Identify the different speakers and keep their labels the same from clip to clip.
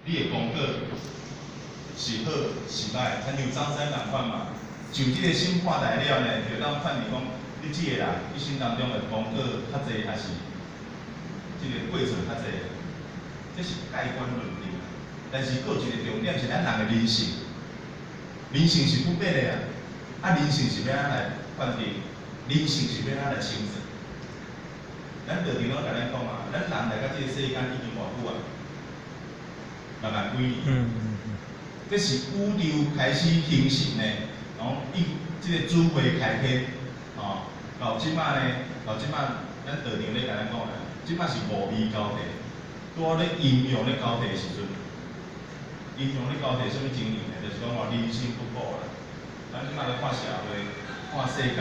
Speaker 1: 你的功课是好是歹，亲像张三共款嘛。就即个审判来了呢，就当判定讲，你即个人一生当中的功课较济，还是即个过错较济，这是盖棺论定。但是，佫有一个重点是咱人的人性，人性是不变的啊。啊，人性是要安来判定？人性是要安来清算？咱道场拢甲咱讲啊，咱人来到即个世间已经偌久啊？慢慢几年。这是宇宙开始形成的，然后即个智慧开天，到即摆呢，到即摆咱道场咧甲咱讲的，即摆是无味交替，拄咧阴阳咧交替的时阵，阴阳咧交替什么情形呢？就是讲人心不古啦。咱即摆咧看社会、看世间，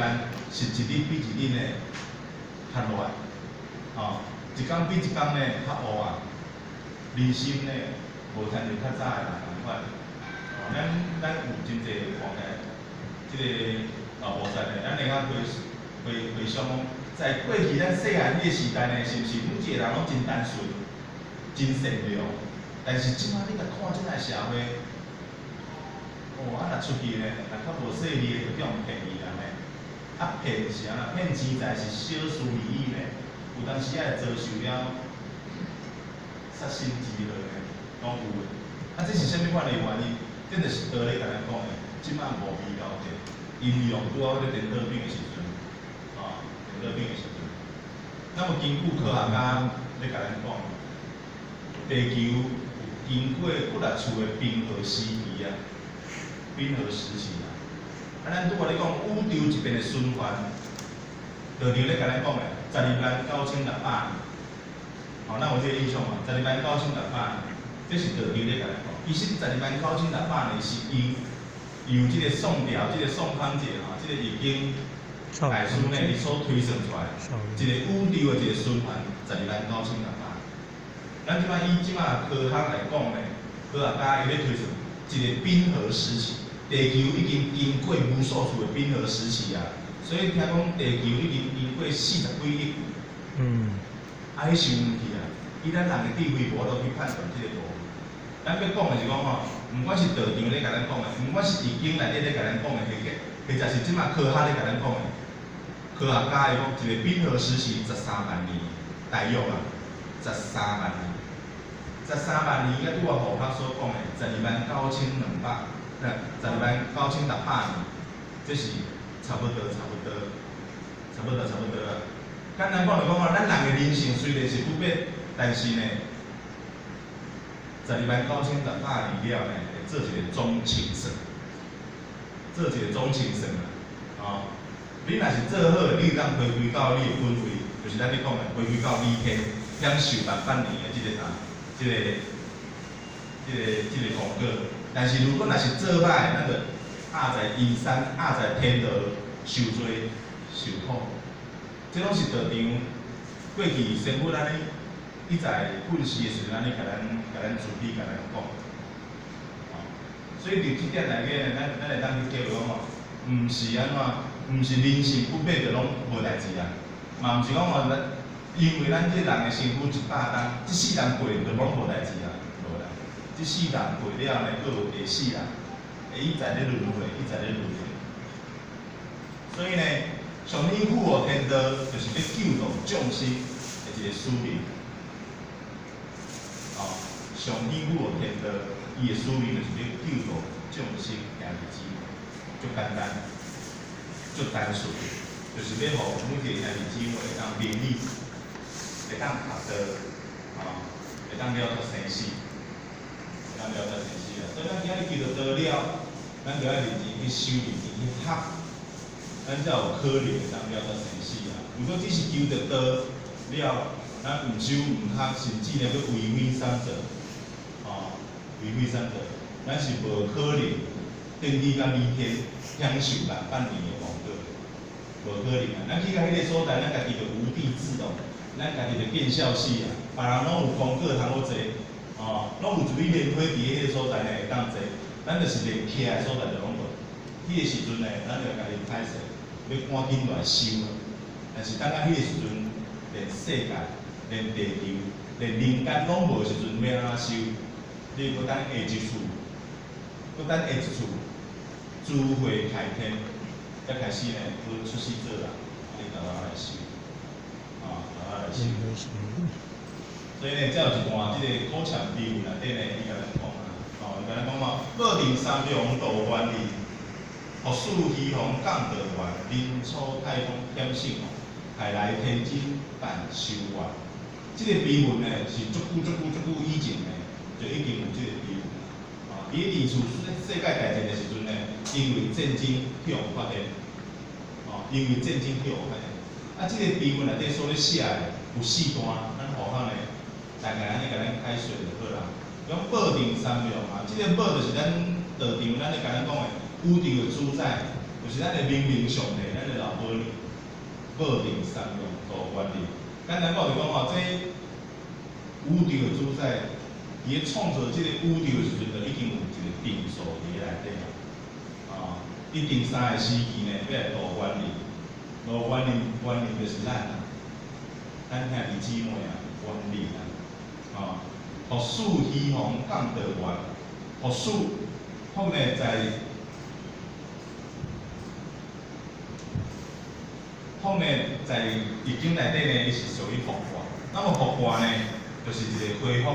Speaker 1: 是一日比一日呢较乱，一天比一天呢较黑暗，人心呢无像是较早的人共款。咱有真侪看起来，即个菩萨呢，咱会晓回想讲，在过去咱细汉迄个时代呢，是毋是每一个人拢真单纯、真善良？但是即摆你甲看即个社会，若出去呢，若较无细腻的，就叫人骗伊人呢。骗是安那？骗钱财是小事而已呢，有当时也会遭受了杀身之祸呢，拢有的。这是啥物款的原因？这就是道理甲咱讲的，即摆无味交替，阴阳拄好咧颠倒变的时阵，颠倒变的时阵。那么根据科学家咧甲咱讲，地球有经过几若处的冰河时期啊，冰河时期啊。咱拄仔咧讲宇宙一边的循环，道场咧甲咱讲的129600年，咱有这个印象嘛？129600年，这是道场咧甲咱讲。其实129600年是由这个宋朝、这个宋康节这个易经大师呢，伊所推算出来，一个宇宙的一个循环129600年。咱即摆以即摆科学来讲呢，科学家伊咧推算一个冰河时期，地球已经经过无数次的冰河时期啊，所以听讲地球已经经过40几亿年。迄是有问题啊！以咱人的智慧无法度去判断这个无。咱要讲的是讲毋管是道场咧甲咱讲的，毋管是易经内底咧甲咱讲的，或者是即摆科学咧甲咱讲的，科学家伊讲一个冰河时期13万年，大约啊13万年，13万年，拄仔佛学所讲的129600，年，这是差不多啊。简单讲就讲咱人的人性虽然是不变，但是呢，129600年了呢，会做一个总清算，你若是做好，你当回归到你的本位，就是咱咧讲的回归到理天，享受万年的这个功课。但是如果若是做歹，咱就压在阴山，压在天道，受罪受苦。这拢是道场过去先父咱咧伊在训示的时阵，安尼甲咱主题甲咱讲。所以伫即点内底，咱会当去体会讲毋是安怎，毋是人性不变就拢无代志啊，嘛毋是讲因为咱这人的身躯100担，即世人过就拢无代志啊，无啦。即世人过了呢，佫有下世人，会一再咧轮回，一再咧轮回。所以呢，上天护我天道，就是要救度众生的一个使命。上天护我天道，伊的使命就是要救度众生行日子，足简单，足单纯，就是要互每一个兄弟姊妹会当明理，会当学道，会当了脱生死，啊。所以咱今日记到道了，咱就要认真去修，认真去学，咱才有可能会当了脱生死啊。如果只是求着道了，咱毋修毋学，甚至呢要为非三者，咱是无可能登去到理天，享受万年的功德，无可能啊！咱去到迄个所在，咱家己就无地自容，咱家己就见笑死啊！别人拢有功课通好坐，拢有一蕊莲花伫迄个所在呢会当坐，咱就是连徛的所在就拢无。迄个时阵呢，咱就家己歹势，要赶紧来修啊！但是等到迄个时阵，连世界、连地球、连人间拢无时阵，要安怎修？你搁等下一次，搁等下一次，诸会开天，才开始呢，搁出世做人，你慢慢来修，慢慢来修。所以呢，才有一段即个古禅秘文内底呢，伊甲咱讲啊，伊甲咱讲嘛，报定三良度万里，福树虚鸿降道源，人初太公险胜，害来天津但修愿。即个秘文呢，是足久以前呢，就已经有即个秘文啦。伊历次世界大战的时阵呢，因为战争去互发现，因为战争去互发现。即个秘文内底所咧写的有4段，咱互咱呢。大概安尼甲咱解说就好啦。讲报定三良啊，即个报就是咱道场，咱咧甲咱讲的宇宙的主宰，就是咱的明明上帝，咱的老母娘。报定三良度万里，简单讲就讲这宇宙的主宰，伊咧创造即个宇宙的时阵，就已经有一个定数伫咧内底啊。一定3个时期呢，要来度万里，度万里就是咱啊，咱兄弟姊妹啊，万里啊。福树虚鸿降道源，福树，福呢在易经内底呢，伊是属于福卦。那么福卦呢，就是一个恢复、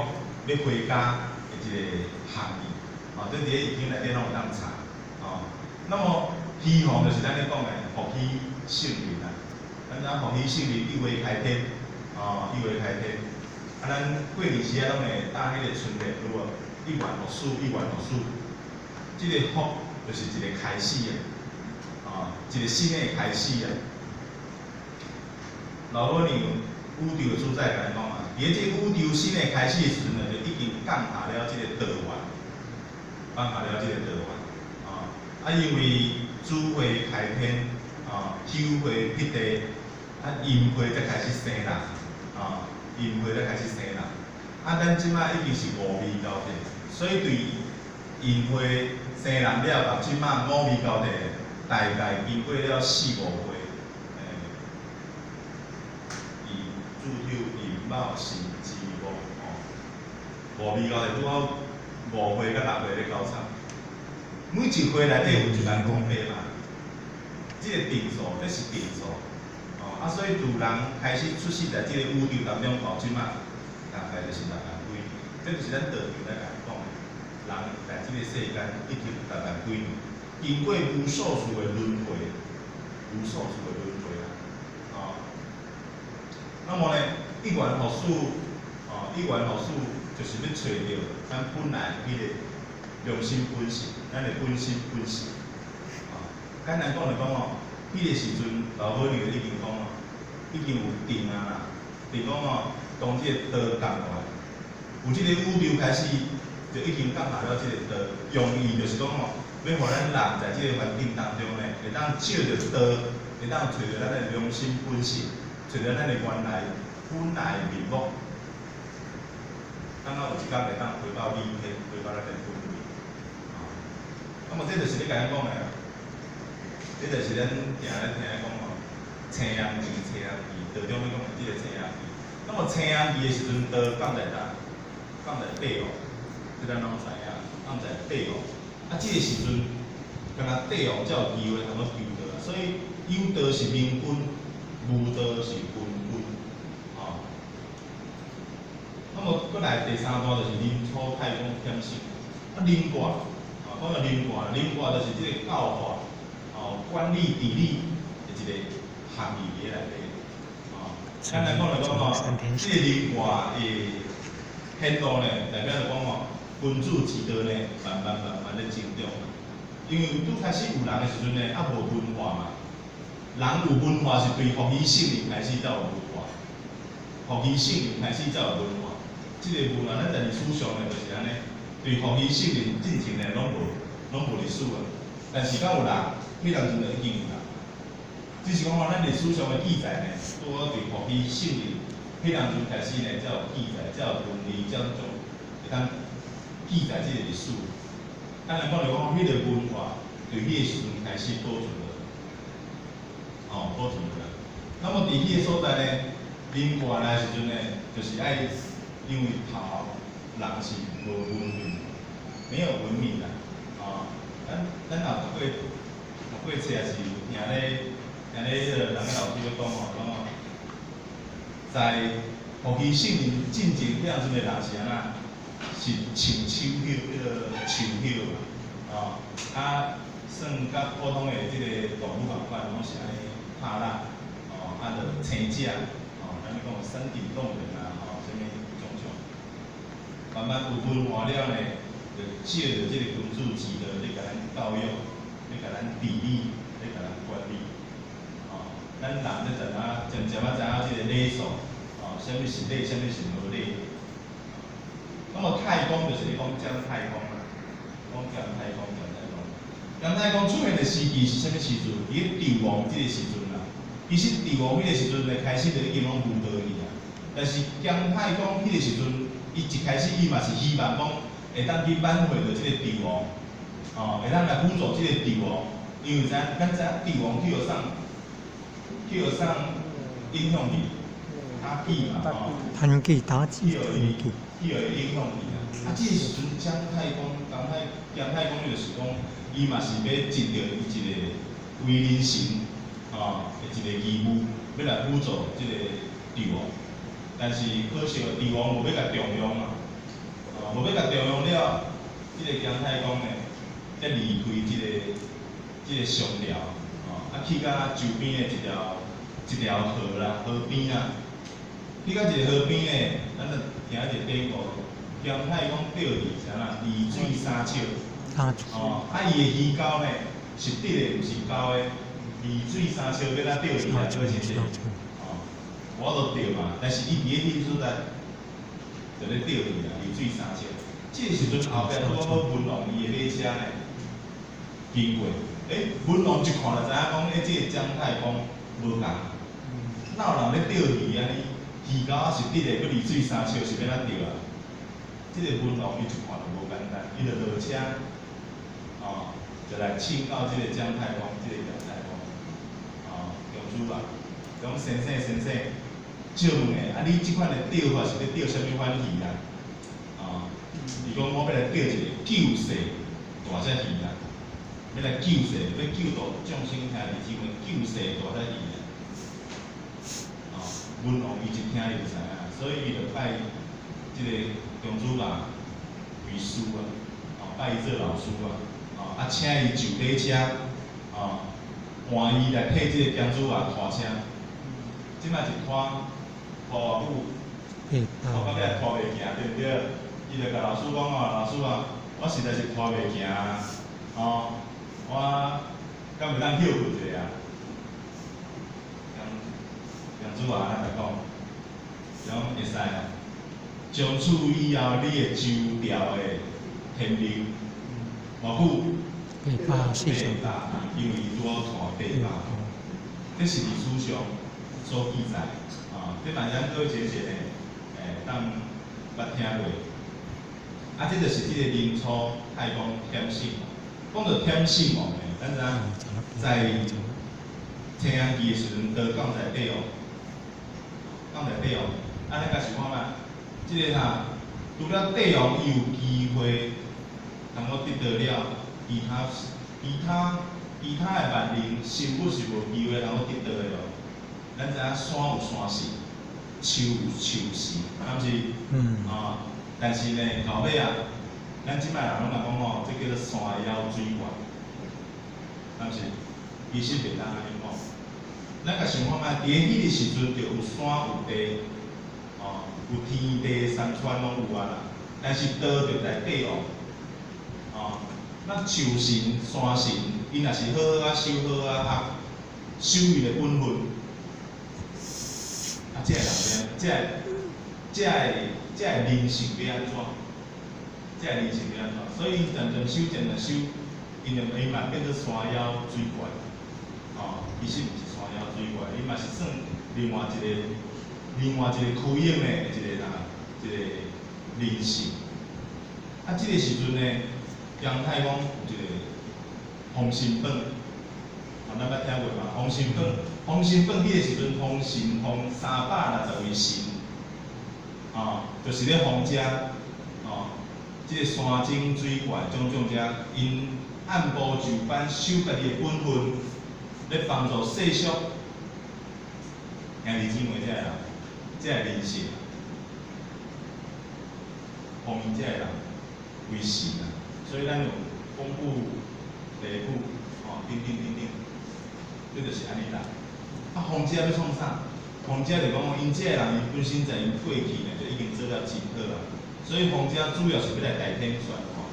Speaker 1: 要回家的一个含义。这伫咧易经内底拢有当查。那么虚鸿就是咱咧讲的福气胜人啊。咱讲福气胜人，一为开天，一为开天。咱过年时啊，拢会搭迄个春联，如果一元福树，一元福树，即个福就是一个开始啊，一个新的开始啊。老母娘宇宙的主宰甲咱讲啊，伫即个宇宙新的开始的时阵呢，就已经降下了即个道源，降下了即个道源因为主会开天，秋会辟地，阴会才开始生人阴会才开始生人，咱即摆已经是5味交替，所以对阴会生人了，到即摆5味交替，大概经过了4、5回，猪抽寅卯辰巳午，5味交替拄好5回甲6回咧交叉，每一回内底有一万公倍嘛，即个定数，这是定数。所以自人开始出世在即个宇宙当中，到即摆大概就是6万几年，这就是咱道场在甲讲的。人在即个世间已经6万几年，经过无数次的轮回，无数次的轮回啦。那么呢，一元福树，一元福树就是要找到咱本来迄个良心本性，咱的本心本性。简单讲就讲迄个时阵老母娘已经讲已经有定啊啦，定讲当即个道降下，有即个宇宙开始就已经降下了即个道，用意就是讲要互咱人在即个环境当中呢，会当照着道，会当找着咱的良心本性，找着咱的原来本来的面目。刚刚有一天会当回到理天，回到咱的本位。那么这就是咧甲咱讲的。这就是咱定咧听讲青阳期，青阳期，道中咧讲的即个青阳期。那么青阳期的时阵，道降在哪？降在地王，这咱拢知影，降在地王。即个时阵，敢若地王才有机会通去求道，所以有道是明君，无道是昏君。那么搁来第3段就是壬初太公险胜。壬卦，讲到壬卦，壬卦就是即个教化。管理治理的一个含义伫内底。简单讲来讲即个壬卦的显露呢，代表着讲君主之道呢，慢慢咧增长。因为拄开始有人的时阵呢，无文化嘛。人有文化是对福气胜人开始才有文化，福气胜人开始才有文化。即个文化咱在历史上呢，就是安尼，对福气胜人进程呢，拢无历史啊。但是敢有人？迄当阵就已经有啦，只是讲咱历史上的记载呢，拄好对福气胜人，迄当阵开始呢，才有记载，才有文字，才有种会当记载即个历史。当然讲就讲，迄个文化对迄个时阵开始保存了，保存了。那么伫迄个所在呢，壬卦来时阵呢，就是爱因为头人是无文明，没有文明啦，咱若读过册也是听咧人个老师咧讲吼，在互其性命进前遐阵个人是安那？是像树叶，树叶算甲普通的即个动物共款，拢是安尼拍蜡，就生食，咱咧讲山顶洞人啥物种种，慢慢有文化了呢，就借着即个君主制度咧，甲咱教育，咧甲咱治理，咧甲咱管理，咱人咧渐渐知影即个礼数，啥物是礼，啥物是无礼。那么太公就是讲姜太公啦，讲姜太公。姜太公出现的时期是啥物时阵？伊碇王即个时阵啦。其实碇王迄个时阵咧开始就已经拢无道去啊。但是姜太公迄个时阵，伊一开始伊嘛是希望讲会当去挽回着即个碇王，会当来辅助即个碇王，因为咱知影碇王去有啥影响力，妲己嘛，
Speaker 2: 妲己妲己，
Speaker 1: 去有影响力啊。即个时阵姜太公伊就是讲。伊嘛是要尽着伊一个为人神的一个义务，要来辅助即个碇王。但是可惜碇王无要甲重用嘛，无要甲重用了，即个姜太公呢，才离开即个上朝，去到周边的一条河啦，河边啊，去到一个河边呢，咱就听一个典故，姜太公钓鱼啥啦，鱼水三笑。伊个鱼钩呢是直的，毋是钩的。鱼水三笑要咱钓鱼啊，做是我都钓嘛，但是伊伫迄时阵就咧钓鱼啊，鱼水三笑。即个时阵后壁拄好文王伊个马车呢经过，文王一看就知影讲，即个姜太公无共，哪有人咧钓鱼安尼？鱼钩是直的，佮鱼水三笑是要咱钓啊？即个文王伊一看就无简单，伊就落车。就来请教即个姜太公，即个姜太公，公主啊，讲先生，借问下，你即款的钓法是咧钓啥物款鱼啊？伊讲我要来钓一个救世大只鱼啊，要来救世，要救度众生兄弟姊妹，救世大只鱼啊！文王伊一听伊就知影，所以伊就拜即个公主啊为师啊，拜伊做老师啊。请伊就马车，换伊来替即个姜子牙拖车。即摆一拖偌久，拖到尾拖袂行，对不对？伊就甲老师讲老师啊，我实在是拖袂行我敢袂当休困一下啊？姜子牙安尼讲，讲会使啊。从此以后，你会周朝的天命，偌久？
Speaker 2: 因为
Speaker 1: 伊拄好拖800，这是历史上所记载这万咱各位姐姐呢，当捌听过。这就是这个宁楚太公天圣。讲到天圣王呢，咱知影在青阳期的时阵，都降在地王，安尼甲想看觅，这个除了帝王，伊有机会能够得到了。其他的万人生物是无机会能够得到的咯。咱知影山有山神，树有树神，敢是？但是呢，后尾咱即摆人拢讲这叫做山妖水怪，敢是？其实袂当安尼讲。咱甲想看觅，伫迄个时阵就有山有地，有天地山川拢有啦。但是道就在帝王，那树神、山神，伊若是好好修好修伊的本分，这个人这个人性要安怎？所以渐修，伊嘛变做山妖水怪，其实毋是山妖水怪，伊嘛是算另外一个虚应的一个人性。这个时阵呢？姜太公有一个封神榜，咱捌听过嘛？封神榜迄个时阵，封360位神，就是咧封遮，即个山精水怪种种遮，因按部就班守家己的本分，咧帮助世俗兄弟姊妹遮个人，遮个人性，方因遮个人为神啊，所以咱有公布地府，等等等等，这就是安尼啦。啊，皇家要创啥？皇家就讲，因遮个人伊本身在因过去呢，就已经做了真好啊。所以皇家主要是要来代天宣吼，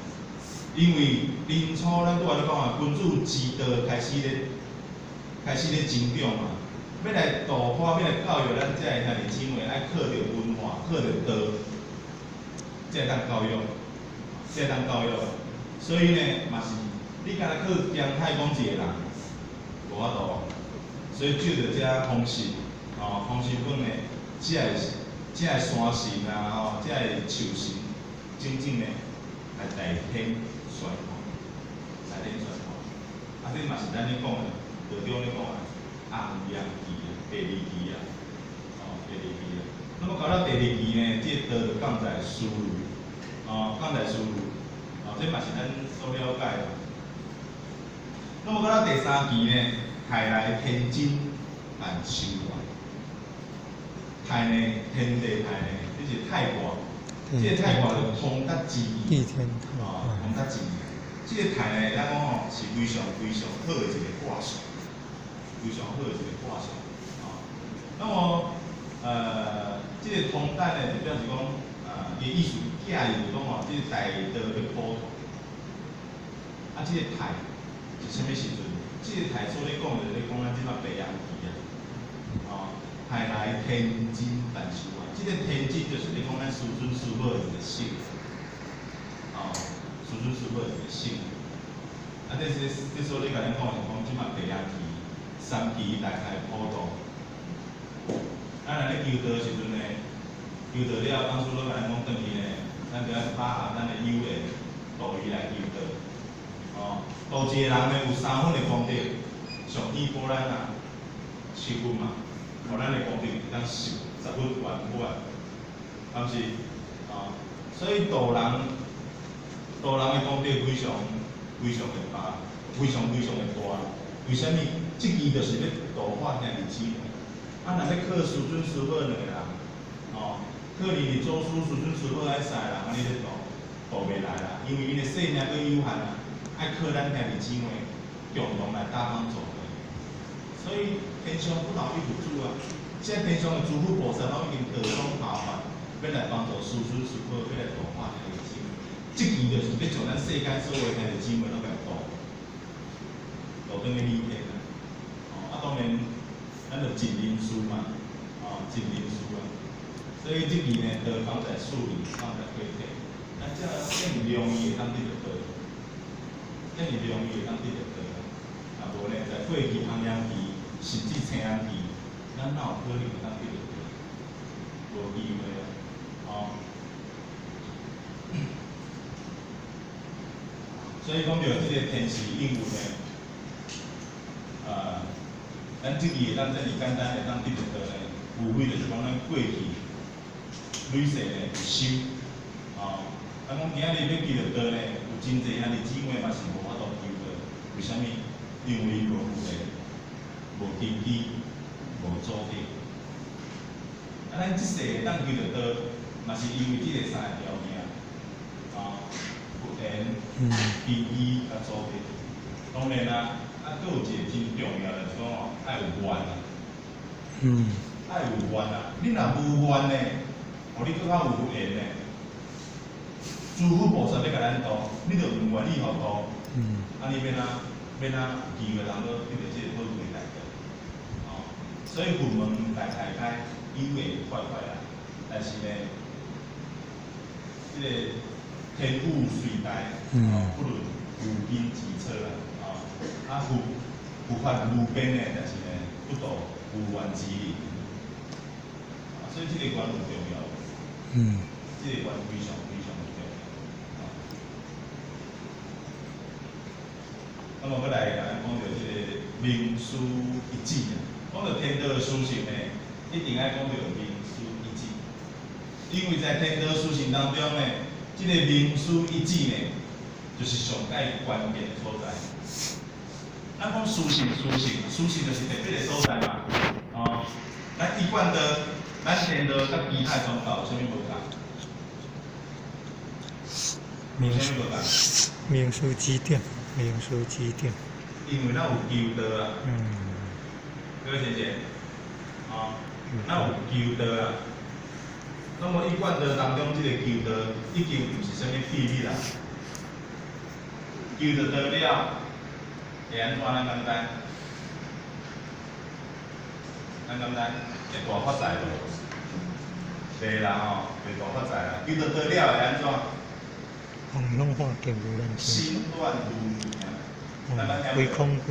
Speaker 1: 因为年初咱拄仔咧讲啊，君主之道开始咧增长嘛，要来度化，要来教育咱遮个兄弟姊妹，爱靠着文化，靠着道，才会当教育，才会当教育。所以呢，嘛是你敢若靠姜太公一个人，无法度。所以借着遮方式，方式本呢，遮个山神啊，遮个树神，真正呢来代天宣判，代天宣判。啊，这嘛是咱咧讲的，道中咧讲的红阳期啊，第二期啊，第二期啊。那么到了第二期呢，这道就讲在思路，讲在思路，这嘛是咱所了解的。那么到了第三期呢，太来天真万修啊。太呢，天地太呢，这是太卦，这个太卦就通达之意，通达之意。这个太呢，咱讲是非常好的一个卦象，非常好的一个卦象。那么，这个通达呢，就表示讲，伊意思假意就讲这个大道要普渡。啊，这个太是啥物时阵？这个太所咧讲的，咧讲咱即马白羊期啊，太来天真万事啊！这个天真就是咧讲咱师尊师母的一个性，师尊师母的一个性。啊，这所咧甲咱讲是讲即马白羊期，三期大开普渡。咱若咧求道的时阵呢，求道了，当初咧甲咱讲转去呢，咱就要把咱的友缘度伊来求道。度一个人呢有三分的功德，上天保咱啊7分嘛，互咱的功德会当10分圆满，是毋是？所以度人的功德非常的大，非常的大。为虾米？这期就是要度化兄弟姊妹。若要靠师尊师母两个人，靠你祖师师尊师母爱三个人，安尼咧度袂来啦，因为因的性命佫有限啊。爱靠咱兄弟姊妹共同来搭帮助的，所以天上不劳一不主啊！现在天上的诸佛菩萨拢已经得中下凡，要来帮助师尊师母，要来度化兄弟姊妹。这期就是要将咱世间所有兄弟姊妹拢来度转去理天啊！当然，咱就尽人事嘛，尽人事啊。所以这期呢，就放在树林，放在花地，咱这更容易会当得到道。更容易会当得到道，啊无呢，在过期、红阳期，甚至青阳期，咱哪有可能会当得到道？无机会啊！所以讲到这个天时应运呢，咱即期会当这么简单会当得到道呢，无非就是讲咱过去累世呢有修，咱讲今仔日要得到道呢，有真侪兄弟姊妹嘛是无法度求道，为虾米？因为无父辈、无根基、无祖德。咱即世会当求到道，嘛是因为这个三个条件，福缘、根基甲祖德。当然啦，佫有一个真重要的就是讲爱有缘啊。爱有缘啊！你若无缘呢，互你佫较有缘呢？诸佛菩萨要甲咱度，你着唔愿意互度，安尼免有机会通到得到这个好运的大道。所以佛门大开，有缘快啦。但是呢，这个天雨随大，不论有因之策啦。佛法无边呢，但是呢，不度无缘之人。所以这个缘很重要。这个缘非常的重要。那么，再来甲咱讲到这个名师一指啊，讲到天道的修行呢，一定爱讲到名师一指，因为在天道修行当中呢，这个名师一指呢，就是上界关键的所在。咱讲书信就是特别的所在嘛。哦，咱一贯的，咱天道甲其他宗教有啥物无同？
Speaker 2: 名
Speaker 1: 有啥物无同？
Speaker 2: 名师指点，名师指点。
Speaker 1: 因为咱有求道啊，各位先生，哦，咱有求道啊。那么一贯道当中，这个求道已经唔是啥物秘密啦。求到道了，会安怎咱感觉？咱感觉会大发财无？袂啦吼，袂大发财啦。求到道了会安怎？
Speaker 2: 红龙化给无人听。
Speaker 1: 心乱如迷啊！
Speaker 2: 归空了，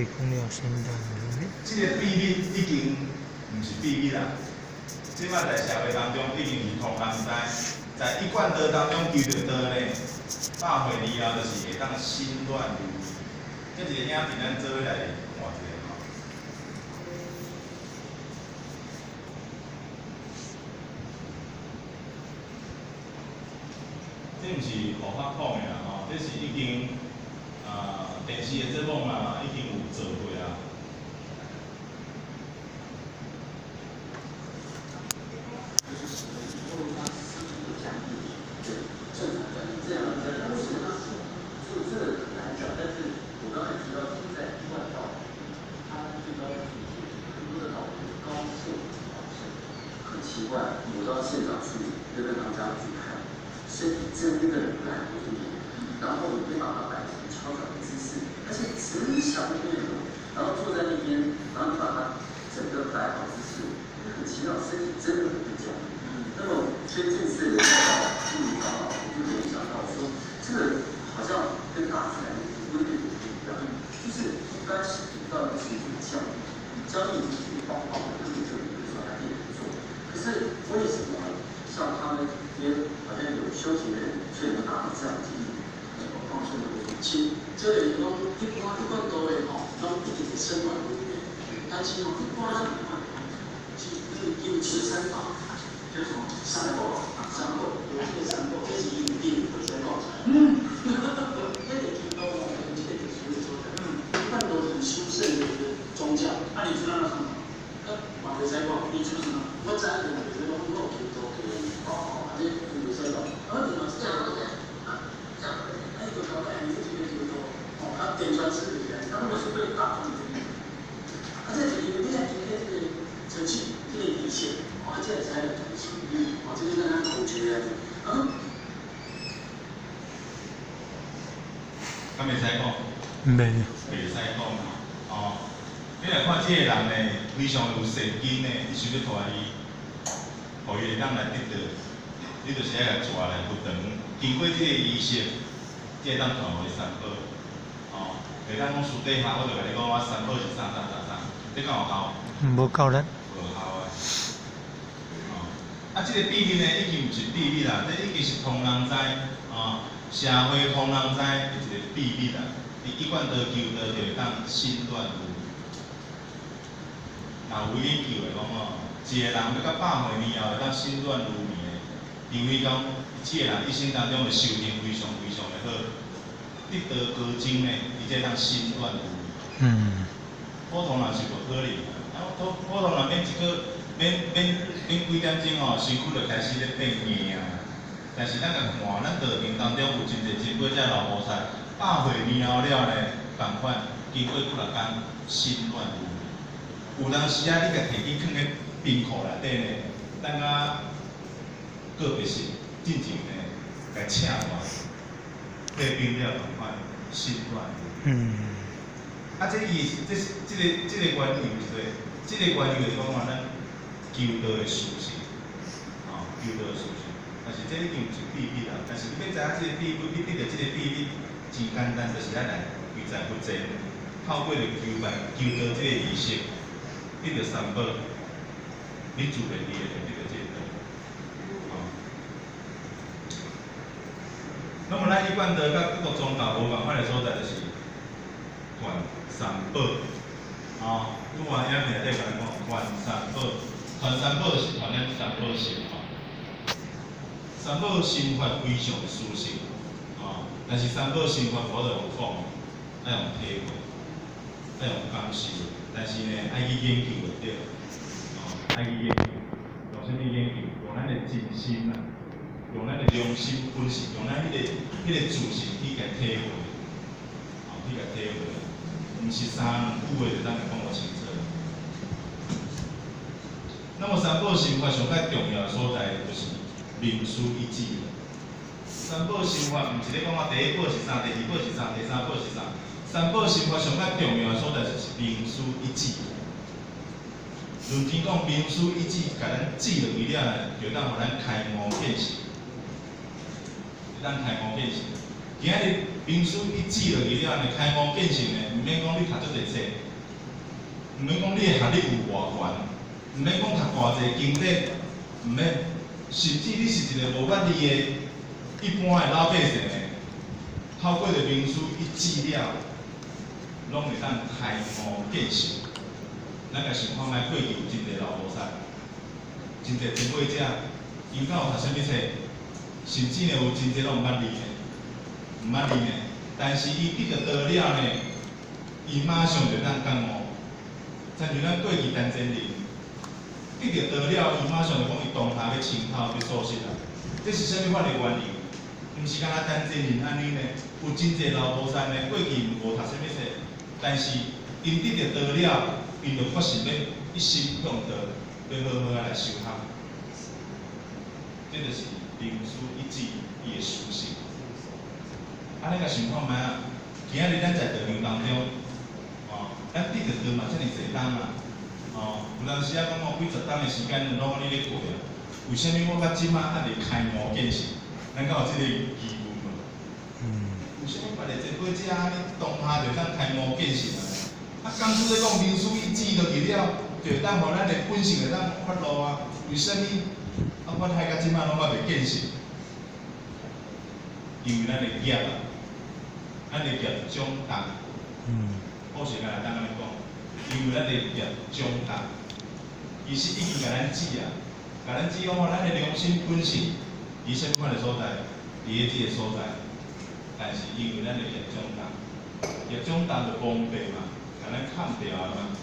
Speaker 2: 心乱如迷。
Speaker 1: 这个秘密已经唔是秘密啦。即摆在社会当中已经是通人知，在一贯道当中求到道呢，百岁以后就是会当心乱如迷。这一个影片咱做伙来看一下吼。这毋是互我讲的啦吼，这是已经电视的节目嘛，已经有做过啊。
Speaker 3: 奇怪，我到现场去，就跟他们家去看，身体真的软如泥，然后你会把它摆成超转的姿势，而且只小一点，然后坐在那边，然后你把它整个摆好姿势，很奇妙，身体真的很不讲。那么，所以这次的报道，我就联想到说，这个好像跟大自然的规律不一样，就是一般是遇到的是一种教育，教育你去帮忙的，比如说还可以做。可是为什么像他们也好像有修行的人，所以能达到这样的境界？放生的那种亲，这个是讲一般道的吼，拢一定是生活里面，但是一般是因为持三法，就是什么三宝，有这个三宝，这是一定会三宝财。这个听到我们这个所以说的，一般都很殊胜的一个宗教，你知道那什么？嘛袂使讲，伊就是嘛，我知影袂使讲，我去做去，或者袂使讲，你嘛是这样子啊，这样，伊就搞个你这个就说，他点传是起来，他如果是被大众的，这里面你看今天这个程序，这个底线，这才有程序，这个让他口诀啊，
Speaker 1: 敢袂使讲？
Speaker 2: 袂
Speaker 1: 使讲哦。你来看这个人呢，非常有善根呢，你想要带伊，互伊会当来得到，你就是爱来抓来佛堂，经过这个仪式，这会当传互伊三宝。哦，袂当讲私底下我就甲你讲，我三宝是啥，这敢有效？
Speaker 2: 无够力。
Speaker 1: 无效的。哦，这个秘密呢，已经毋是秘密啦，这已经是通人知，社会通人知的一个秘密啦。你一贯道求道就会当心乱如迷。有研究的讲哦，一个人要到百岁以后会当心乱如迷的，因为讲这个人一生当中的修行非常的好，得道高精呢，伊才当心乱如迷。普通人是无可能的，普通人免几点钟哦，身躯就开始咧变硬啊。但是咱甲看，咱道场当中有真侪真几只老菩萨，百岁以后了呢，共款经过几6天，心乱如迷。有当时啊，你甲摕去放咧冰库内底呢，等啊个别是进前呢，甲请来，退冰了同款，心乱如迷。这个原理是说，这个原理就是讲话咱求道的事情，求道的事情。但是这已经不是秘密啦，但是你要知影这个秘密，你得到这个秘密，真简单，就是咱来规在佛前，透过着求道这个仪式。得到三宝，你自然你会得到这个道。那么咱一贯道甲各个宗教无共款的所在，就是传三宝。拄啊影片内底甲咱讲传三宝，传三宝就是传咱三宝性。三宝心法非常的舒适，但是三宝心法我就有讲，爱用体会，爱用感受，但是呢，爱去研究就对，爱去研究，用啥物研究？用咱的真心啦，用咱的良心分析，用咱迄个自信去甲体会，去甲体会，毋是三两句话就当来讲我清楚。那么三宝心法上较重要的所在就是名师一指。三宝心法毋是咧讲我第一宝是啥，第二宝是啥，第三宝是啥。三宝心法上较重要的所在就是名师一指。论真讲名师一指，甲咱指落去了呢，就当互咱开悟见性，就当开悟见性。今仔日名师一指落去了呢，开悟见性呢，毋免讲你读足侪册，毋免讲你的学历有偌悬。毋免讲读偌济经典，毋免，甚至你是一个无捌字的一般的老百姓的，透过着名师一指了，拢会当开悟见性。咱家想看卖过去有真侪老菩萨，真侪前辈者，因敢有读啥物册，甚至呢有真侪拢毋捌字的，毋捌字的，但是伊得着道了呢，伊马上就当感悟。亲像咱过去陈前人。得着道了，伊马上就讲伊当下要清透要素食啊！这是啥物款的原因？毋是敢若单真人安尼呢？有真侪老菩萨呢，过去无读啥物册，但是因得着道了，因就决心要一心向道，要好好来修学。这就是名师一指伊的属性。咱甲想看觅啊，今仔日咱在道场当中，咱得着道嘛，遮尔侪当啊！有当时啊，讲几十档的时间拢安尼咧过啊，为虾米我到即马还袂开悟见性？咱敢有即个疑问无？为虾米别个前辈者安尼当下就当开悟见性啊？当初咧讲名师一指落去了，就当互咱的本性会当发露啊？为虾米？我害到即马拢还袂见性？因为咱的业啊，咱的业长重。好势甲咱当安尼讲。因为咱的业重大，其实已经甲咱指啊，甲咱指讲咱的良心本性，伫啥物款的所在，伫咧即个所在，但是因为咱的业重大，业重大就蒙蔽嘛，甲咱砍掉啊嘛，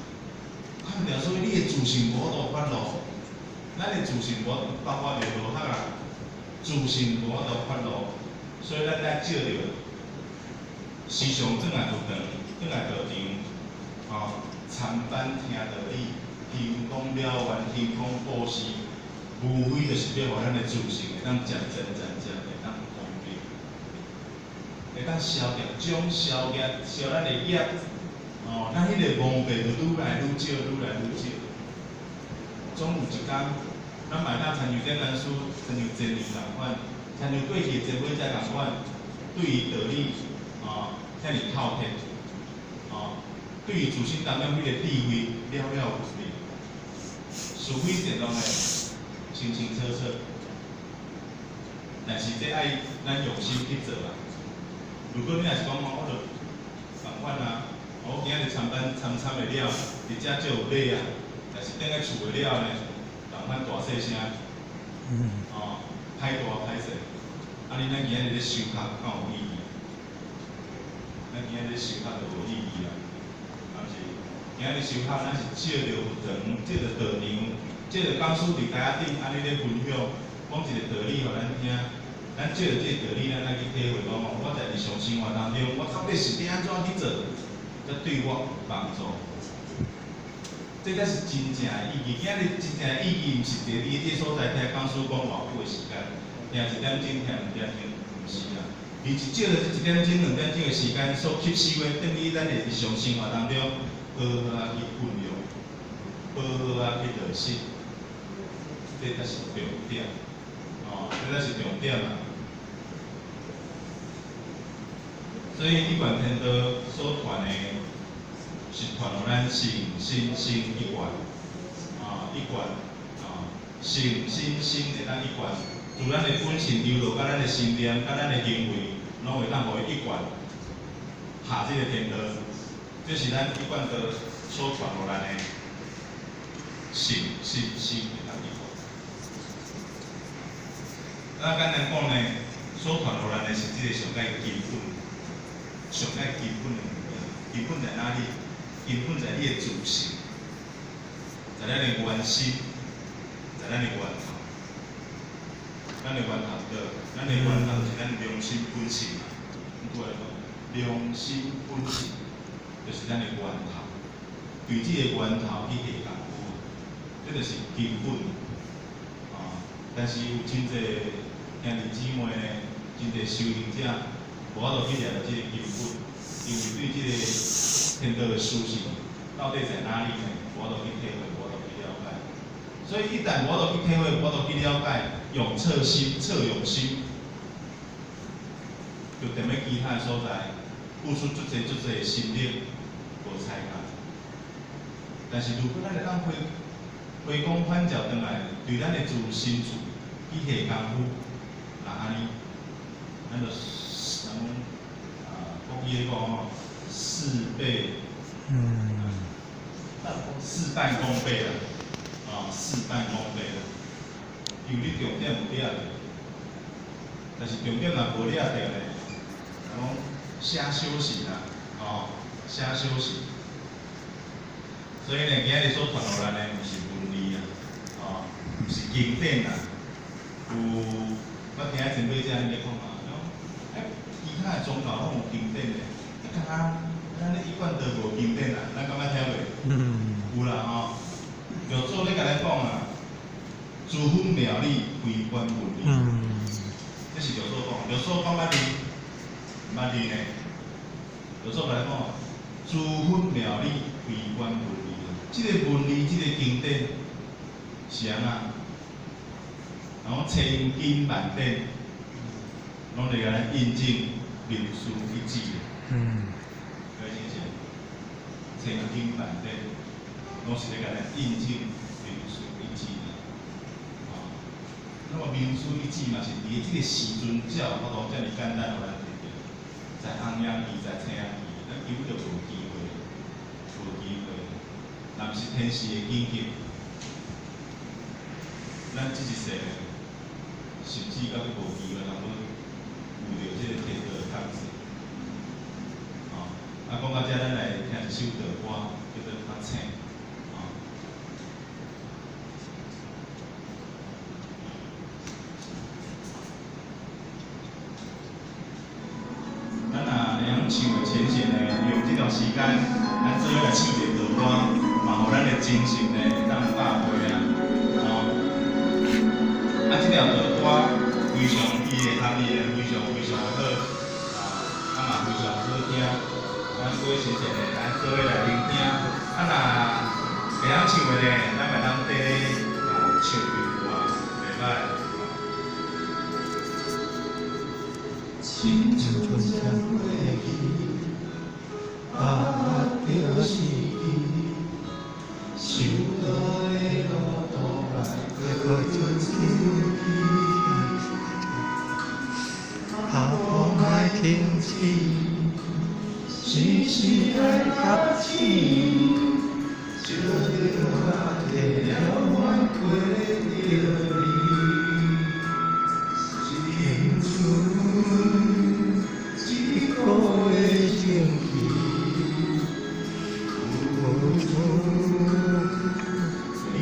Speaker 1: 砍掉，所以你的自信无法度发露，咱的自信无包括着落学啊，自信无法度发露，所以咱来借着时常转来学堂，转来道场，参班听道理，天公了愿，天公布施，无非就是要互咱的自信会当渐渐会当方便，会当消掉种消业，消咱的业，咱迄个蒙蔽就愈来愈少，愈来愈少。总有一天，咱嘛当参像顶咱师，参像前年共款，参像过去前辈仔共款，对于道理，遮尔透彻。对于自身当中迄个智慧了了有明，是非善恶的清清楚楚。但是这爱咱用心去做啊。如果你若是讲我就共款啊，我今日参班参的了，伫遮就有礼啊，但是等下厝的了呢，共款大细声，歹大歹细，安尼咱今日咧修学敢有意义？咱今日咧修学就无意义啊。今日修学，咱是借着佛堂，借着道场，借着讲师伫台仔顶安尼咧分享，讲一个道理互咱听。咱借着这个道理，咱来去体会讲我在日常生活当中，我到底是要安怎去做，才对我有帮助。这才是真正的意义。今日真正的意义，毋是伫你这所在听讲师讲偌久的时间，听1点钟，听2点钟，毋是啦。而是借着这1点钟、2点钟的时间所吸收的，等于咱的日常生活当中。好好啊去运用，好好啊去落实，这才是重点，这才是重点啊！所以一贯天道所传的，是传互咱心一贯，一贯，心会当一贯，自咱的本性流露，甲咱的心念，甲咱的行为，拢会当互伊一贯下这个天道。这是咱一贯道所传互咱的心会当一贯。那简单讲呢，所传互咱的是即个上界基本，上界基本的物件。基本在哪里？基本在你的自信，在咱的原心，在咱的源头。咱的源头对，咱的源头是咱良心本性嘛。拄来讲，良心本性就是咱的源头。对即个源头去下功夫，这就是基本。但是有真侪兄弟姊妹呢，真侪修行者，无法度去了解即个基本，因为对即个天道的属性到底在哪里呢？无法度去体会，无法度去了解。所以一旦无法度去体会，无法度去了解，用测心、测用心，就踮咧其他所在，付出足侪的心力，无采干。但是如果咱会当回光返照转来，对咱的自身处去下功夫，那安尼，咱就咱讲国语咧讲吼，事半功倍啦，事半功倍啦。因为你重点有了着，但是重点若无了着咧，讲瞎修行啦，瞎修行。所以呢，今日所传互咱的毋是文理啊，毋是经典啊。有我听前辈者咧讲啊，讲其他的宗教拢有经典的，敢咱咧一贯道无经典啊，咱感觉听袂？有啦药祖咧甲咱讲啊，诸分妙理，归观文理。这是药祖讲，药祖讲捌字，捌字呢？药祖甲咱讲，诸分妙理，归观文理。即个文理，即个经典是安那？然后千经万典，拢来甲咱印证民事一致的。各位先生，千经万典，拢是咧甲咱印证民事一致的。那么民事一致嘛，是伫即个时阵才有法度遮尔简单互咱摕到，在红阳期，在青阳期，咱根本就无机会，无机会。若毋是天时的紧急，咱即一世甚至甲佫无机会通要遇到即个天道的降世。讲到遮，咱来听一首道歌，叫做《发青》。咱若会晓唱的浅显呢，用这段时间，咱做伙来唱一个道歌，嘛，互咱的精神呢当发挥啊。这条道歌非常伊的含义呢，非常好，嘛非常好听。咱各位先生呢，咱做伙来聆听。若会晓唱的呢，咱咪当缀唱几句啊，袂歹。青春将过去，着是想到的路途来过春秋。下雨莫停止，时时爱合起，就着我摕了满过着你，青春一个月情期，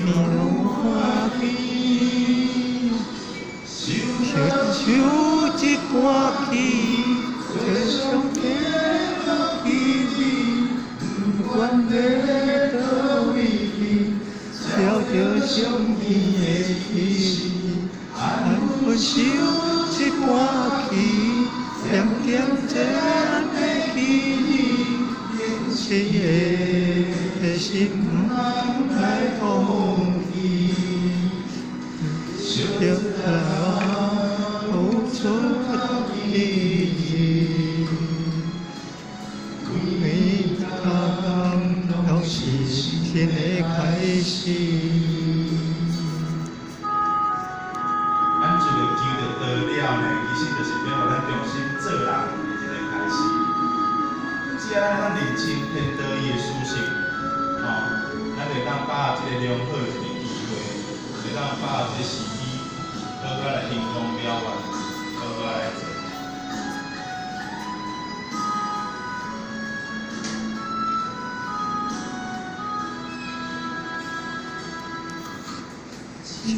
Speaker 1: 两花开，手一歌起，最上天的秘密，不管在倒位去，找着相依的彼此，爱分手一歌起，点点这咱的记忆，一个心茫来忘记，着我付出意义，每天拢是新的开始。咱就着求着道了呢，其实就是要互咱重新做人的一个开始。只要咱认清天道伊的属性，咱就当把握这个良好的一个机会，就当把握这个时机，好好来行动了。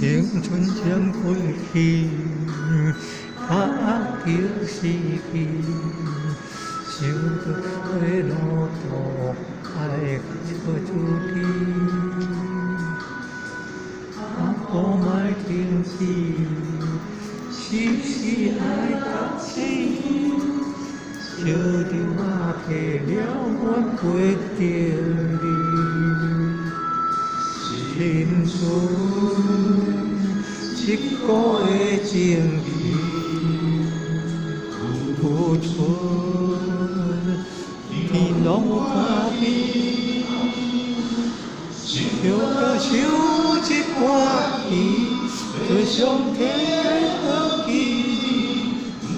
Speaker 2: 青春将过去，他就是去，想到的路途爱做主题，我莫停止，时时爱到死。小着我摕了阮陪着你，青春一个的情义，付出天拢有看见，就到手一半去，做上天的好记，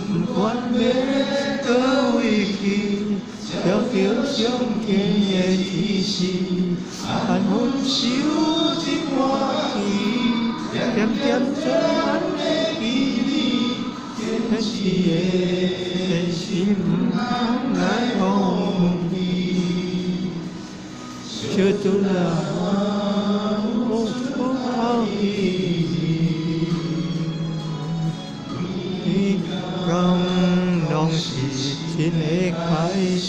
Speaker 2: 不管要倒位去，照着上天的指示，按阮手一半去，点点做咱的记忆，那是的心不通来忘记，小主人无处逃避。人拢是新的开始，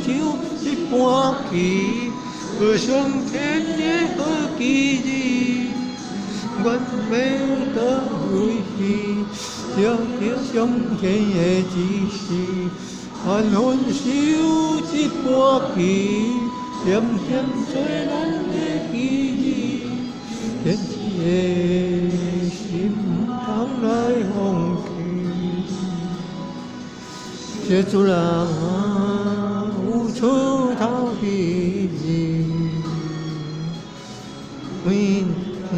Speaker 2: 就一半去，和上天的好记忆，愿要倒回去，照着上天的指示，按阮手一半去，点点做咱的记忆，天地的心不通来忘记，这主人无处逃避，每天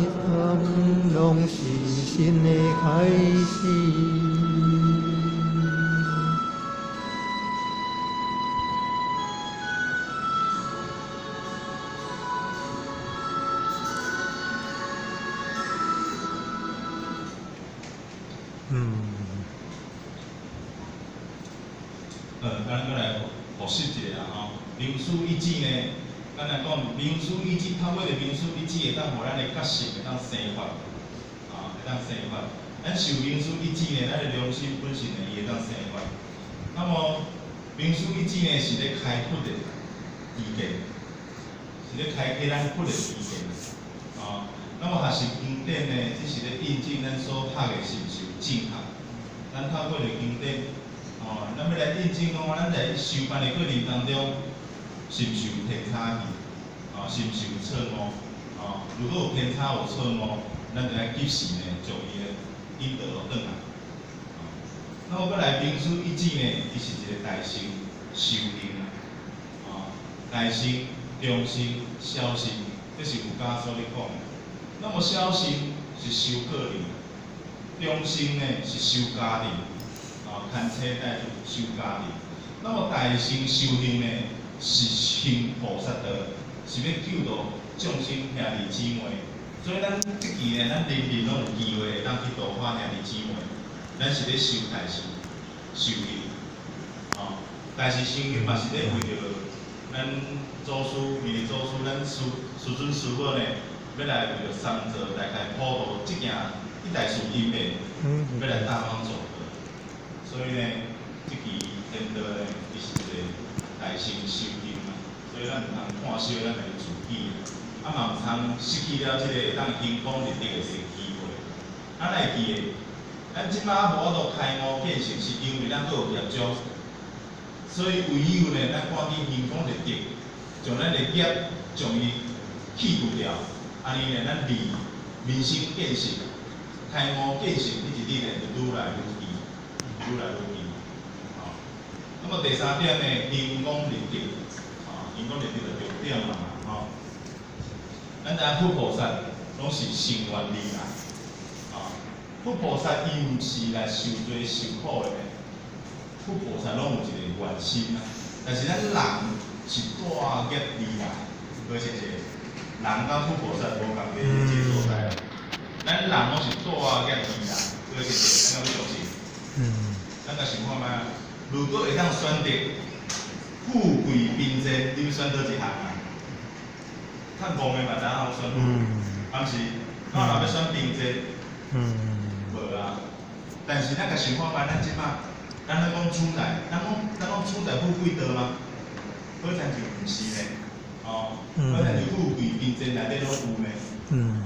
Speaker 2: 拢是新的开始。
Speaker 1: 咱过来复习一下啦吼。民主意志呢，咱来讲民主意志，透过着民主意志会当互咱的觉醒会当生发，会当生发。咱受民主意志呢，咱的良心本身呢，伊会当生发。那么民主意志呢，是咧开阔的意见，是咧开启咱阔的意见。那么学习经典呢，只是咧印证咱所读的是毋是有正确。咱透过着经典。咱要来印证讲，咱在修办的过程当中，是毋是有偏差去？是毋是有错误？如果有偏差有错误，咱就要及时呢，将伊的引导转来。那么，来民主意志呢，伊是一个大心修行大心、中心、小心，这是儒家所咧讲的。那么小心是修个人，中心呢是修家庭。牵扯带出修家庭，那么大乘修行呢，是行菩萨道，是要救度众生兄弟姊妹。所以咱即期呢，咱人人拢有机会会当去度化兄弟姊妹。咱是咧修大乘修行，大乘修行嘛是咧为着咱祖师、弥勒祖师、咱师尊师母呢，要来为着三座大概普渡即件一大事因缘，要来大方做。所以呢，即期天道呢，伊是一个大乘修行嘛，所以咱毋通看小咱的自己，嘛毋通失去了即个会当兴功立德的一个机会。咱会记的，咱即马无法度开悟见性，是因为咱佫有业障，所以唯有呢，咱赶紧兴功立德，将咱的业将伊去除掉，安尼呢，咱离民生见性、开悟见性，你一日呢就愈来愈近。愈来愈近，那么第三点呢，兴功立德，兴功立德的重点嘛，咱知影佛菩萨拢是成愿力啦，佛菩萨伊毋是来受罪受苦的，佛菩萨拢有一个愿心啊，但是咱人是大业力来，好谢谢，人甲佛菩萨无共个连接所在啦，咱人拢是大业力来，好谢谢，咱要相信。咱甲想看觅啊，如果会当选择富贵贫贱，你要选倒一项啊？较戆的嘛，知影好选富贵，毋是，我若要选平济，无啊。但是咱甲想看觅，咱即马，咱咧讲厝内，咱讲厝内富贵多吗？好像就毋是呢，哦，好像就富贵平济内底拢有呢。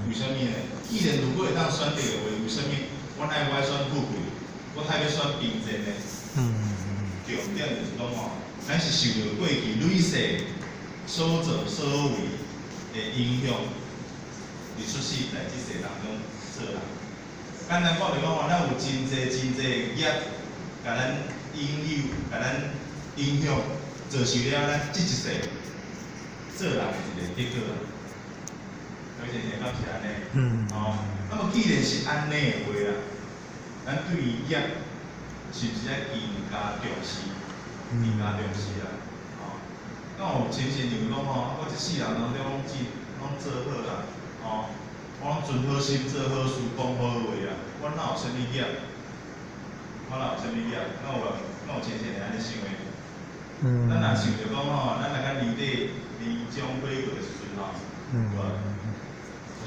Speaker 1: 为什么呢？既然如果会当选择的话，为什么我爱选富贵，我爱要选平济呢？重点就是讲吼，咱是受到过去累世所作所为的影响，伫出世在即世当中做人。简单讲就讲吼，咱有真济业，甲咱引诱，甲咱影响，造成了咱即一世做人的一个结果。而且是到是安尼，哦，那么既然是安尼的话啦，咱对于业是毋是爱更加重视？更加重视啦，哦，那有亲像就是讲吼，我一世人当中拢做好啦，哦，我拢存好心，做好事，讲好话啦，我哪有啥物业？我哪有啥物业？哪有亲像是安尼想的？咱若想着讲吼，咱若甲年终岁过的时阵吼，有无？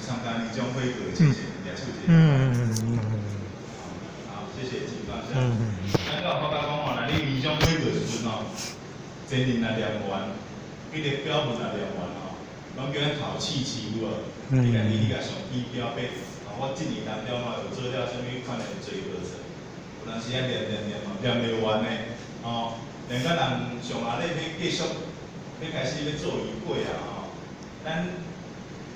Speaker 1: 参加年终会过，谢谢你的出席。好，谢谢金大家。咱到国家讲吼，若你年终会过时阵吼，前年来念完，迄个标本来念完吼，拢叫咱考试有无？你甲上机标背，我一年当中吼有做了啥物款的做课程，有当时啊念袂完的，哦，连甲人上下咧要继续要开始要做仪轨啊，吼，咱。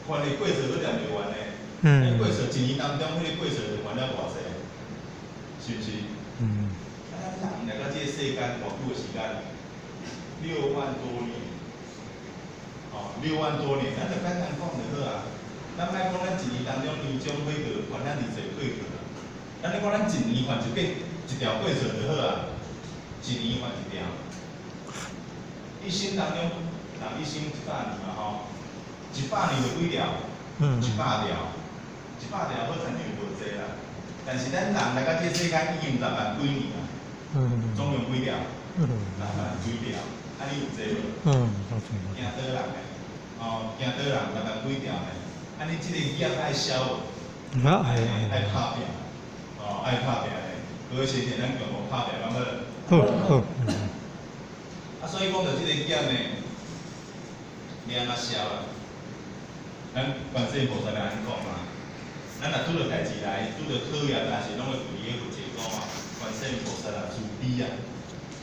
Speaker 1: 看你过程都念袂完嘞，你过程一年当中，迄个过程就完了偌济，是毋是？咱人来到这个世间，偌久的时间，6万多年，哦，6万多年，咱就简单讲就好啊。咱莫讲咱一年当中年终过过，还咱2岁过过啊。咱咧讲咱一年还一条过程就好啊，一年还一条。一生当中，人一生100年嘛吼。100年就几条？100条，100条好像就无济啦。但是咱人来到这世间已经6万几年啊，总共几条？6万几条，安尼有济无？惊倒人诶，哦，惊倒人6万几条诶，安尼即个业爱消无？爱拍拼，哦，爱拍拼诶，好先生咱共同拍拼，敢好？啊，所以讲到即个业呢，要安怎消啦？咱观世音菩萨甲咱讲嘛，咱若拄着代志来，拄着考验来是，拢会跪咧佛前讲嘛，观世音菩萨啊，慈悲啊，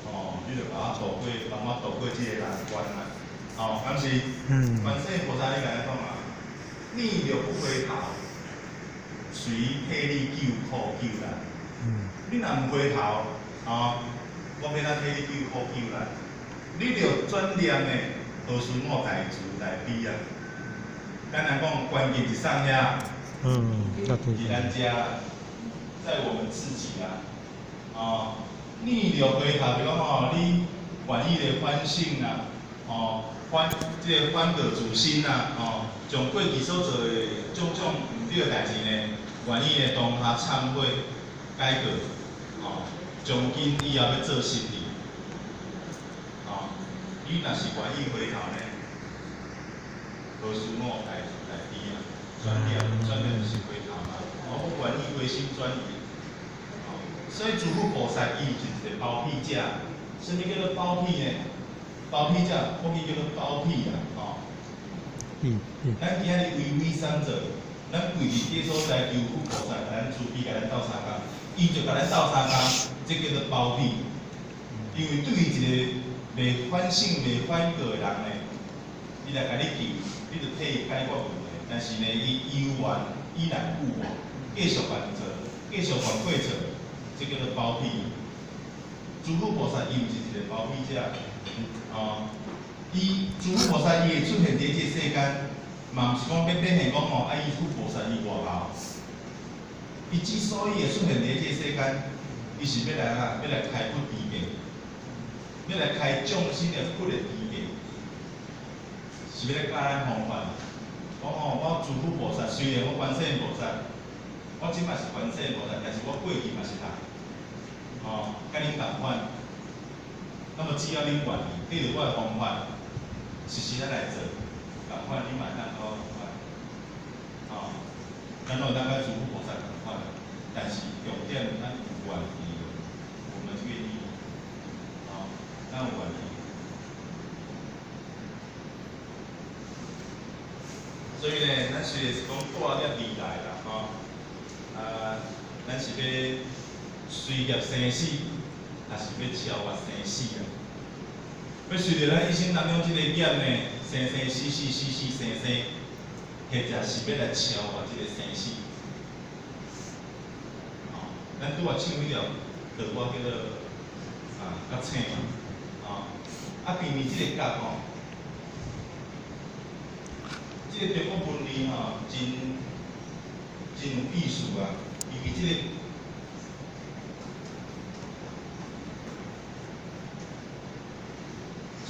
Speaker 1: 哦，你着甲我帮我渡过即个难关啦，哦，但是观世音菩萨咧甲咱讲嘛，逆流不回头，谁替你救苦救难？你若毋回头，哦，我免哪替你救苦救难？你着转念诶，何须我代慈代悲啊？简单讲，关键是啥呀？是咱家，在我们自己啊，哦，逆流回头就讲吼，你愿意的反省啦，哦，即个反过自新啦，哦，将过去所做的种毋对的代志呢，愿意的当下忏悔改过，哦，从今以后要做实的，哦，你若是愿意回头呢？何须我代悲啊？转念就是回头嘛，我愿意回心转意。所以诸佛菩萨伊就是一个包庇者。什么叫做包庇呢？包庇者，福语叫做包庇啦，吼。咱今日为为三者，咱跪伫这所在求佛菩萨，甲咱慈悲，甲咱斗相共，伊就甲咱斗相共，这叫做包庇。因为对于一个未反省、未反过的人呢，伊来甲你求。你着替伊解决问题，但是呢，伊有缘依然故我，继续犯错，继续犯过错，这叫做包庇。诸佛菩萨伊毋是一个包庇者，哦，诸佛菩萨伊会出现伫这世间，嘛毋是讲要变现讲吼，伊诸菩萨伊外貌，伊之所以会出现伫这世间，伊是要来开阔地界，要来开众生的阔的地界。是要来教咱方法。讲吼，我诸佛菩萨，虽然我观世音菩萨，我即摆是观世音菩萨，但是我过去嘛是人，哦，甲恁同款。那么只要恁愿意，对着我的方法，实时来做，同款恁嘛通好咱拢会当甲诸佛菩萨同款，但是重点咱有愿意，我们愿意，咱有愿意。所以呢，咱虽然是讲带了未来啦，咱是要随业生死，也是要超越生死啊。要随着咱一生当中即个业呢，生生死死，死死生生，或者是要来超越即个生死。咱拄啊唱迄条歌歌叫做较醒嘛，偏偏即个角即个中国文字真有意思啊，因为即个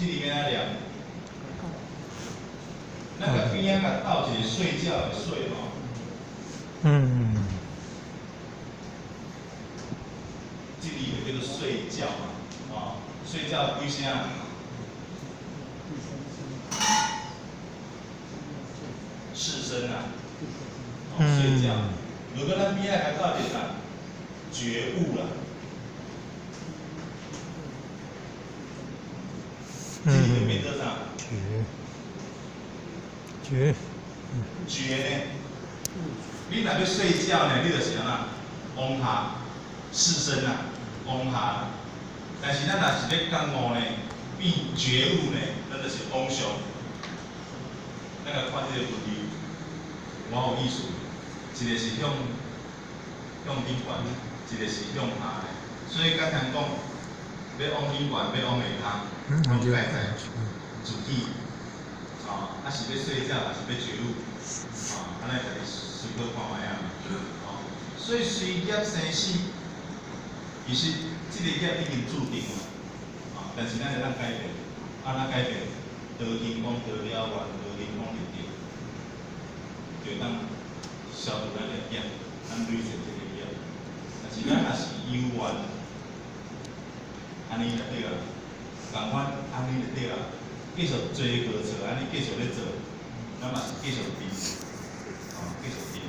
Speaker 1: 里面啊念，咱甲边仔甲斗一个睡觉的睡这里就叫做睡觉嘛，睡觉几声？四声啊，睡觉。如果咱边仔甲斗一个觉悟啦，这里就变做啥？觉呢？你若要睡觉呢，你就是安那往下四声啊，往下。但是咱若是要觉悟呢，变觉悟呢，咱就是往上。咱来看这个文字，蛮有意思。一个是向顶悬，一个是向下的。所以简单讲，要往顶悬，要往下骹，拢改在自己。是要睡觉，还是要觉悟？安尼家己思考看卖啊。所以随业生死，其实这个业已经注定了，但是咱会当改变，怎改变？道天公道了愿，道天公立定，就当消除咱的业，咱累积这个业。但是咱若是有愿，安尼就对啦，共款安尼就对啦。继续做过错，安尼继续咧做，咱嘛是继续甜，继续甜。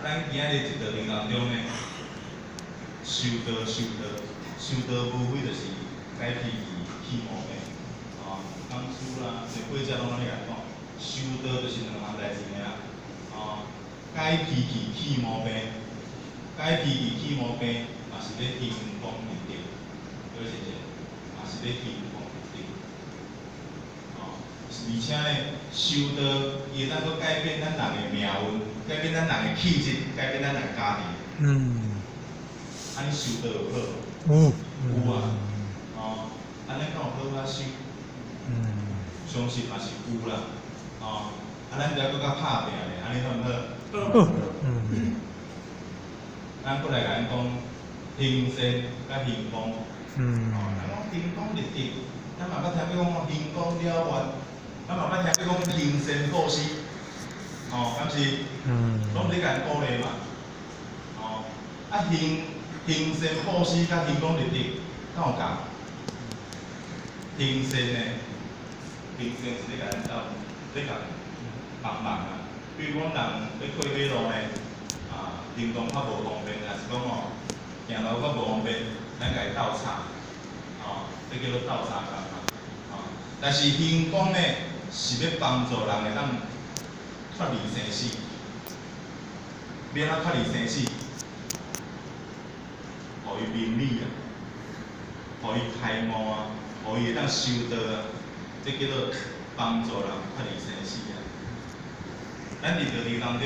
Speaker 1: 咱今仔日一道程当中呢，修道无非就是改脾气、去毛病，讲书啦，像过只拢安尼来讲，修道就是两项代志尔，改脾气、去毛病，改脾气、去毛病，嘛是咧行功立德。对是者，也是要行功立德，而且呢，修道伊会当搁改变咱人的命运，改变咱人的气质，改变咱人家庭。安尼修道有好？有啊，安尼敢有好修？相信嘛是有啦，咱就要搁较拍拼咧，安尼好毋好？咱过来甲咱讲行善甲行功。咱讲行功立德，咱嘛捌听过讲行功了愿，咱嘛捌听过讲行善布施，敢是？拢咧甲咱鼓励嘛，行善布施甲行功立德，敢有共？行善呢，行善是咧甲咱斗，咧甲帮忙啊。比如讲人要过马路呢，行动较无方便，还是讲行路较无方便，咱甲伊斗吵。这叫做斗相共嘛，但是行功呢是要帮助人会当脱离生死，要安怎脱离生死？互伊明理啊，互伊开悟啊，互伊会当修道啊，这叫做帮助人脱离生死啊。咱伫道场当中，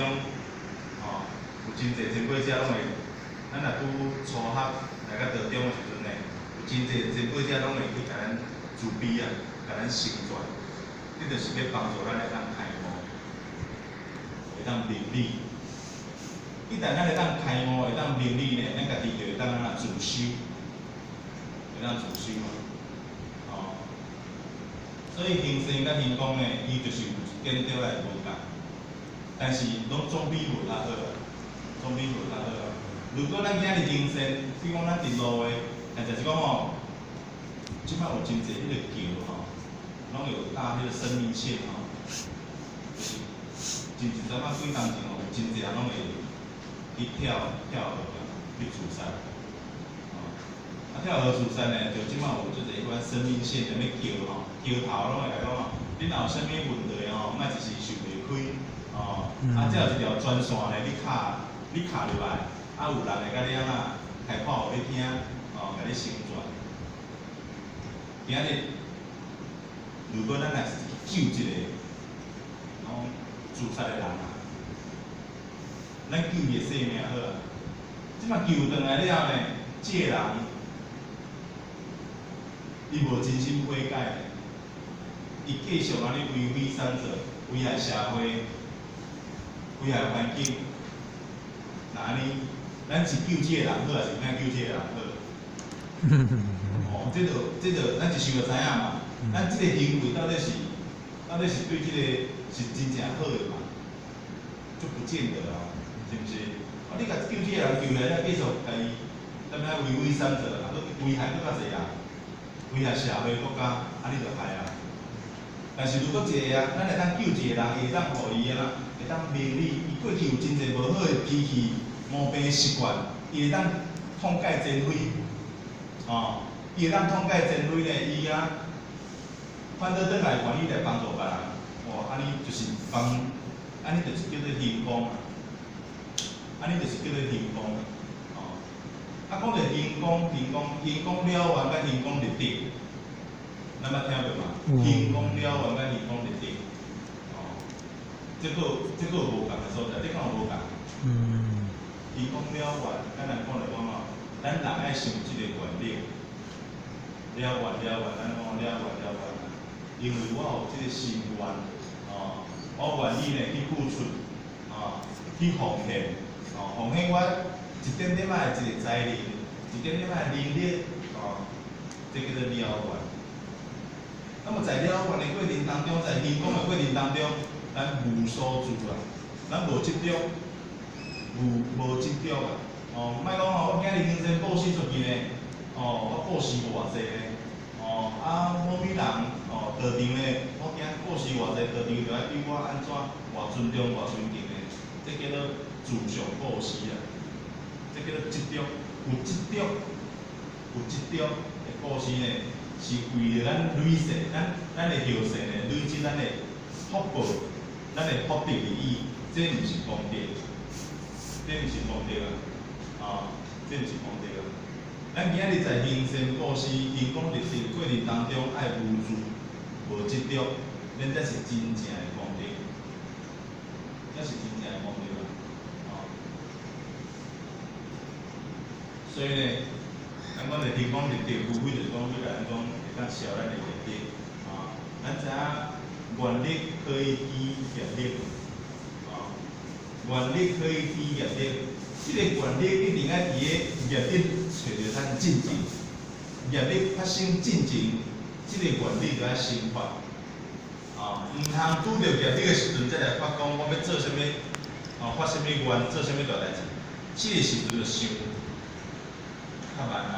Speaker 1: 有真侪前辈者拢会，咱若拄初学来到道中的时阵呢。真侪前辈者拢会去甲咱慈悲啊，甲咱成全，这就是要帮助咱会当开悟，会当明理。一旦咱会当开悟，会当明理呢，咱家己就会当安那自修，会当自修嘛。所以行善甲行功呢，伊就是有见到来无共，但是拢总比无较好啊，总比无较好啊。如果咱今日行善，比如讲咱伫路诶。就是讲即摆有真侪迄个桥拢有搭迄个生命线前一阵仔几当前哦，有真侪人拢会去跳去自杀。跳河自杀呢，就即摆有做者迄款生命线的要桥吼，桥头拢会来讲吼，你若有啥物问题吼，莫一时想袂开哦。这有一条专线呢，你卡入来，有人会甲你开炮互你听，甲你宣传。今日如果咱若是救一个拢自杀的人咱救伊的性命好啊。即摆救转来了呢，这个人伊无真心悔改，伊继续安尼为非善做，危害社会，危害环境。那安尼，咱是救这个人好，还是莫救这个人好？这个，咱一想就知影嘛。咱这个行为到底是对这个是真正好的嘛？就不见得啊，是不是？你甲救这个人救来了，继续甲伊，踮遐为非善做，危害搁较济啊。危害社会国家，你就害啊！但是如果一个咱会当救一个人，会当互伊会当明理，伊过去有真侪无好的脾气、毛病习惯，伊会当痛改前非，伊会当痛改前非呢，伊反倒转来愿意来帮助别人，安尼就是安尼就是叫做行功，安尼就是叫做行功。讲到行功了缘甲行功立德，咱捌听过嘛？行功了缘甲行功立德，这个有无共的所在，这敢有无共？行功了缘，咱人讲来讲咱人爱想即个原理，了缘，咱讲了缘，因为我有即个心愿，我愿意呢去付出，去奉献，奉献我。一点点仔的一个财力，一点点仔的能力，这叫做了缘。那么在了缘的过程当中，在行功的过程当中，咱无所住啊，咱无执着，无执着啊。莫讲我今日精神布施出去呢，我布施偌济呢，某某人道场呢，我今布施偌济，道场就爱对我安怎偌尊重、偌尊敬呢？这叫做自相布施啊。这叫做执着，有执着的布施呢，是为了咱累世，咱的后世呢，累积咱的福报，咱的福德利益，这毋是功德，这毋是功德啊，这毋是功德啊。咱今日在行善布施、行功立德过程当中，爱无助、无执着，咱才是真正的功德，才是真正的功德啊。所以呢，咱讲的行功立德，无非就是讲要来咱讲会当消咱的业力，咱知影愿力可以抵业力，愿力可以抵业力，这个愿力一定要伫个业力找着咱进前，业力发生进前，这个愿力就要生发，唔通拄着业力的时阵再来发讲我要做啥物，发啥物愿，做啥物大代志，这个时阵就伤。较慢啊，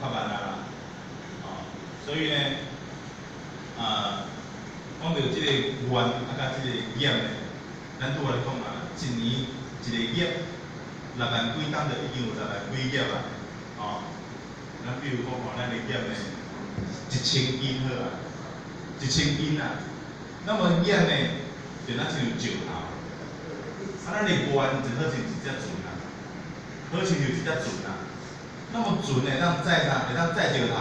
Speaker 1: 较慢啊，所以呢，讲到即个愿甲即个业呢，咱拄来讲一年一个业，6万几担就已经有6万几业啊，咱比如讲咱的业呢，1000斤好啊，1000斤啊，那么业呢，就咱像石头，咱的愿就好像一只船啊，好像就一只船啊。那么船会当载啥？会当载石头，